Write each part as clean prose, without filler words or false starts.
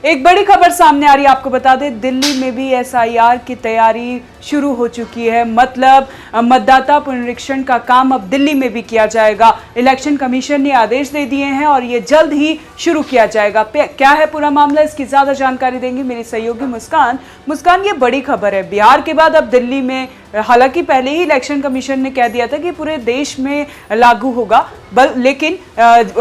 एक बड़ी खबर सामने आ रही है, आपको बता दें दिल्ली में भी एसआईआर की तैयारी शुरू हो चुकी है। मतलब मतदाता पुनरीक्षण का काम अब दिल्ली में भी किया जाएगा। इलेक्शन कमीशन ने आदेश दे दिए हैं और ये जल्द ही शुरू किया जाएगा। क्या है पूरा मामला, इसकी ज्यादा जानकारी देंगी मेरी सहयोगी मुस्कान। मुस्कान, ये बड़ी खबर है, बिहार के बाद अब दिल्ली में, हालांकि पहले ही इलेक्शन कमीशन ने कह दिया था कि पूरे देश में लागू होगा, लेकिन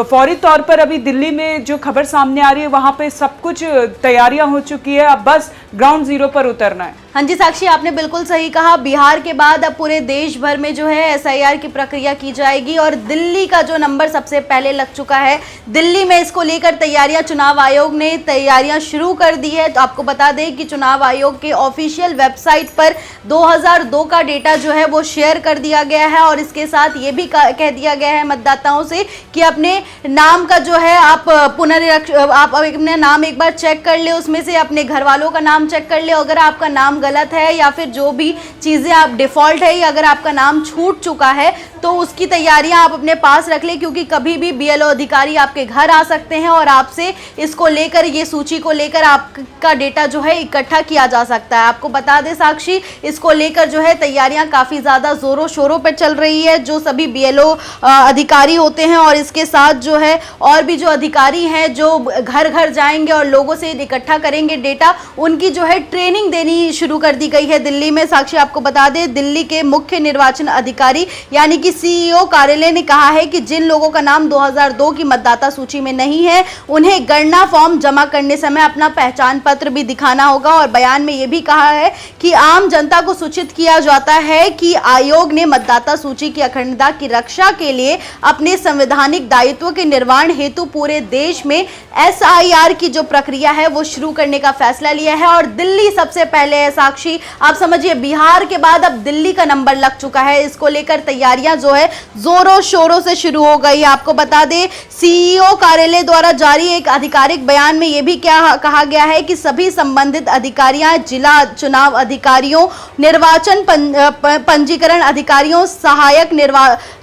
फौरी तौर पर अभी दिल्ली में जो खबर सामने आ रही है वहां पे सब कुछ तैयारियां हो चुकी है, अब बस ग्राउंड जीरो पर उतरना है। हाँ जी साक्षी, आपने बिल्कुल सही कहा। बिहार के बाद अब पूरे देश भर में जो है एसआईआर की प्रक्रिया की जाएगी और दिल्ली का जो नंबर सबसे पहले लग चुका है, दिल्ली में इसको लेकर तैयारियां, चुनाव आयोग ने तैयारियां शुरू कर दी है। तो आपको बता दें कि चुनाव आयोग के ऑफिशियल वेबसाइट पर 2002 का डेटा जो है वो शेयर कर दिया गया है और इसके साथ ये भी कह दिया गया है मतदाताओं से कि अपने नाम का जो है आप अपने नाम एक बार चेक कर ले, उसमें से अपने घर वालों का नाम चेक कर ले। अगर आपका नाम गलत है या फिर जो भी चीज़ें आप डिफ़ॉल्ट है या अगर आपका नाम छूट चुका है तो उसकी तैयारियां आप अपने पास रख लें, क्योंकि कभी भी बीएलओ अधिकारी आपके घर आ सकते हैं और आपसे इसको लेकर, ये सूची को लेकर आपका डेटा जो है इकट्ठा किया जा सकता है। आपको बता दें साक्षी, इसको लेकर जो है तैयारियां काफ़ी ज़्यादा ज़ोरों शोरों पर चल रही है। जो सभी बीएलओ अधिकारी होते हैं और इसके साथ जो है और भी जो अधिकारी हैं जो घर घर जाएंगे और लोगों से इकट्ठा करेंगे डेटा, उनकी जो है ट्रेनिंग देनी शुरू कर दी गई है दिल्ली में। साक्षी, आपको बता दें दिल्ली के मुख्य निर्वाचन अधिकारी यानी कि सीईओ कार्यालय ने कहा है कि जिन लोगों का नाम 2002 की मतदाता सूची में नहीं है उन्हें गणना फॉर्म जमा करने समय अपना पहचान पत्र भी दिखाना होगा। और बयान में यह भी कहा है कि आम जनता को सूचित किया जाता है कि आयोग ने मतदाता सूची की अखंडता की रक्षा के लिए अपने संवैधानिक दायित्व के निर्वहन हेतु पूरे देश में एसआईआर की जो प्रक्रिया है वो शुरू करने का फैसला लिया है और दिल्ली सबसे पहले है। साक्षी, आप समझिए बिहार के बाद अब दिल्ली का नंबर लग चुका है। इसको लेकर तैयारियां जो है जोरों शोरों से शुरू हो गई। आपको बता दें सीईओ कार्यालय द्वारा जारी एक आधिकारिक बयान में यह भी क्या कहा गया है कि सभी संबंधित अधिकारियां, जिला चुनाव अधिकारियों, निर्वाचन पंजीकरण अधिकारियों, सहायक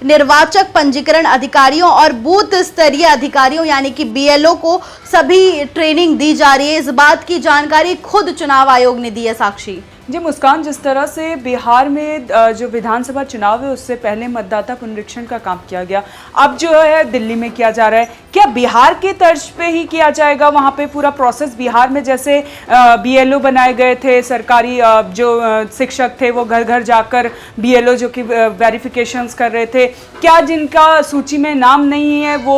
निर्वाचक पंजीकरण अधिकारियों और बूथ स्तरीय अधिकारियों यानी कि बीएलओ को सभी ट्रेनिंग दी जा रही है। इस बात की जानकारी खुद चुनाव आयोग ने दी है। साक्षी जी मुस्कान, जिस तरह से बिहार में जो विधानसभा चुनाव है उससे पहले मतदाता पुनरीक्षण का काम किया गया, अब जो है दिल्ली में किया जा रहा है, क्या बिहार के तर्ज पे ही किया जाएगा? वहाँ पे पूरा प्रोसेस बिहार में जैसे बीएलओ बनाए गए थे, सरकारी जो शिक्षक थे वो घर घर जाकर बीएलओ जो कि वेरिफिकेशंस कर रहे थे, क्या जिनका सूची में नाम नहीं है वो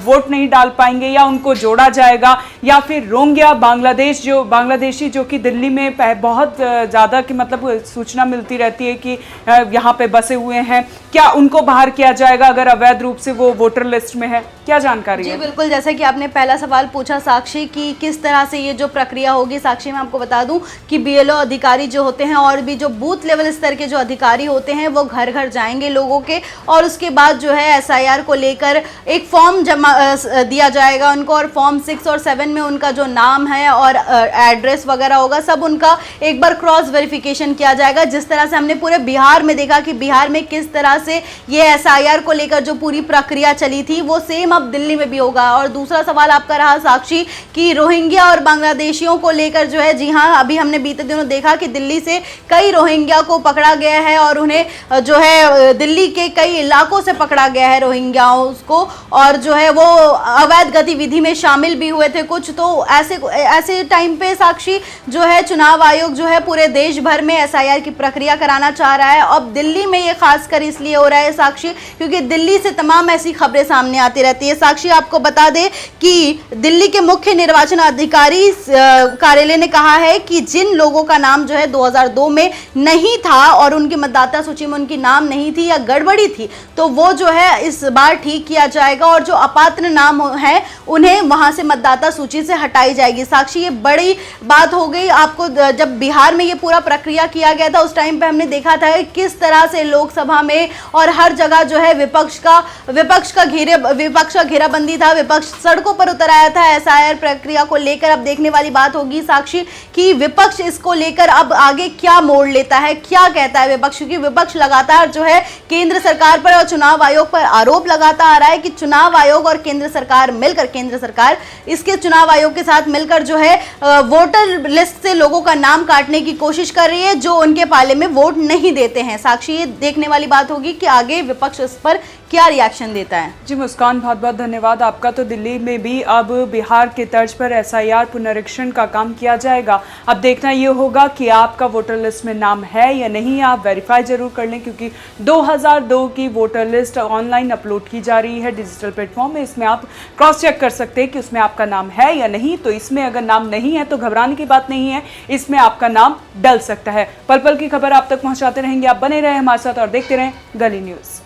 वोट नहीं डाल पाएंगे या उनको जोड़ा जाएगा? या फिर रोहिंग्या बांग्लादेशी जो कि दिल्ली में बहुत ज़्यादा की मतलब सूचना मिलती रहती है कि यहाँ पे बसे हुए हैं, क्या उनको बाहर किया जाएगा अगर अवैध रूप से वो वोटर लिस्ट में है? क्या जानकारी है? जी बिल्कुल, जैसे कि आपने पहला सवाल पूछा साक्षी कि किस तरह से ये जो प्रक्रिया होगी। साक्षी, मैं आपको बता दूं कि बीएलओ अधिकारी जो होते हैं और भी जो बूथ लेवल स्तर के जो अधिकारी होते हैं वो घर घर जाएंगे लोगों के और उसके बाद जो है एसआईआर को लेकर एक फॉर्म जमा दिया जाएगा उनको और फॉर्म 6 और 7 में उनका जो नाम है और एड्रेस वगैरह होगा सब उनका एक बार क्रॉस वेरिफिकेशन किया जाएगा। जिस तरह से हमने पूरे बिहार में देखा कि बिहार में किस तरह से ये एसआईआर को लेकर जो पूरी प्रक्रिया चली थी वो सेम अब दिल्ली में भी होगा। और दूसरा सवाल आपका रहा साक्षी कि रोहिंग्या और बांग्लादेशियों को लेकर जो है, जी हाँ, अभी हमने बीते दिनों देखा कि दिल्ली से कई रोहिंग्या को पकड़ा गया है और उन्हें जो है दिल्ली के कई इलाकों से पकड़ा गया है रोहिंग्याओं को, और जो है वो अवैध गतिविधि में शामिल भी हुए थे कुछ। तो ऐसे टाइम पे साक्षी जो है चुनाव आयोग जो है पूरे देश भर में एसआईआर की प्रक्रिया कराना चाह रहा है। अब दिल्ली में ये खासकर इसलिए हो रहा है साक्षी क्योंकि दिल्ली से तमाम ऐसी खबरें सामने आती रहती है। साक्षी, आपको बता दें कि दिल्ली के मुख्य निर्वाचन अधिकारी कार्यालय ने कहा है कि जिन लोगों का नाम जो है 2002 में नहीं था और उनकी मतदाता सूची में उनकी नाम नहीं थी या गड़बड़ी थी तो वो जो है इस बार ठीक किया जाएगा और जो अपात्र नाम है उन्हें वहां से मतदाता सूची से हटाई जाएगी। साक्षी, ये बड़ी बात हो गई। आपको जब बिहार में ये पूरा प्रक्रिया किया गया था उस टाइम पे हमने देखा था कि किस तरह से लोकसभा में और हर जगह जो है विपक्ष का घेराबंदी था, विपक्ष सड़कों पर उतर आया था एसआईआर प्रक्रिया को लेकर। अब देखने वाली बात होगी साक्षी कि विपक्ष इसको लेकर अब आगे क्या मोड़ लेता है, क्या कहता है विपक्ष, क्योंकि विपक्ष लगातार जो है केंद्र सरकार पर और चुनाव आयोग पर आरोप लगाता आ रहा है कि चुनाव आयोग और केंद्र सरकार इसके चुनाव आयोग के साथ मिलकर जो है वोटर लिस्ट से लोगों का नाम काटने की कोशिश कर रही है जो उनके पाले में वोट नहीं देते हैं। साक्षी, ये देखने वाली बात होगी कि आगे विपक्ष इस पर क्या रिएक्शन देता है। जी मुस्कान, बहुत बहुत धन्यवाद आपका। तो दिल्ली में भी अब बिहार के तर्ज पर एसआईआर पुनरीक्षण का काम किया जाएगा। अब देखना ये होगा कि आपका वोटर लिस्ट में नाम है या नहीं। आप वेरीफाई जरूर कर लें क्योंकि 2002 की वोटर लिस्ट ऑनलाइन अपलोड की जा रही है डिजिटल प्लेटफॉर्म में। इसमें आप क्रॉस चेक कर सकते हैं कि उसमें आपका नाम है या नहीं। तो इसमें अगर नाम नहीं है तो घबराने की बात नहीं है, इसमें आपका नाम डल सकता है। पल पल की खबर आप तक पहुंचाते रहेंगे। आप बने रहें हमारे साथ और देखते रहें गली न्यूज़।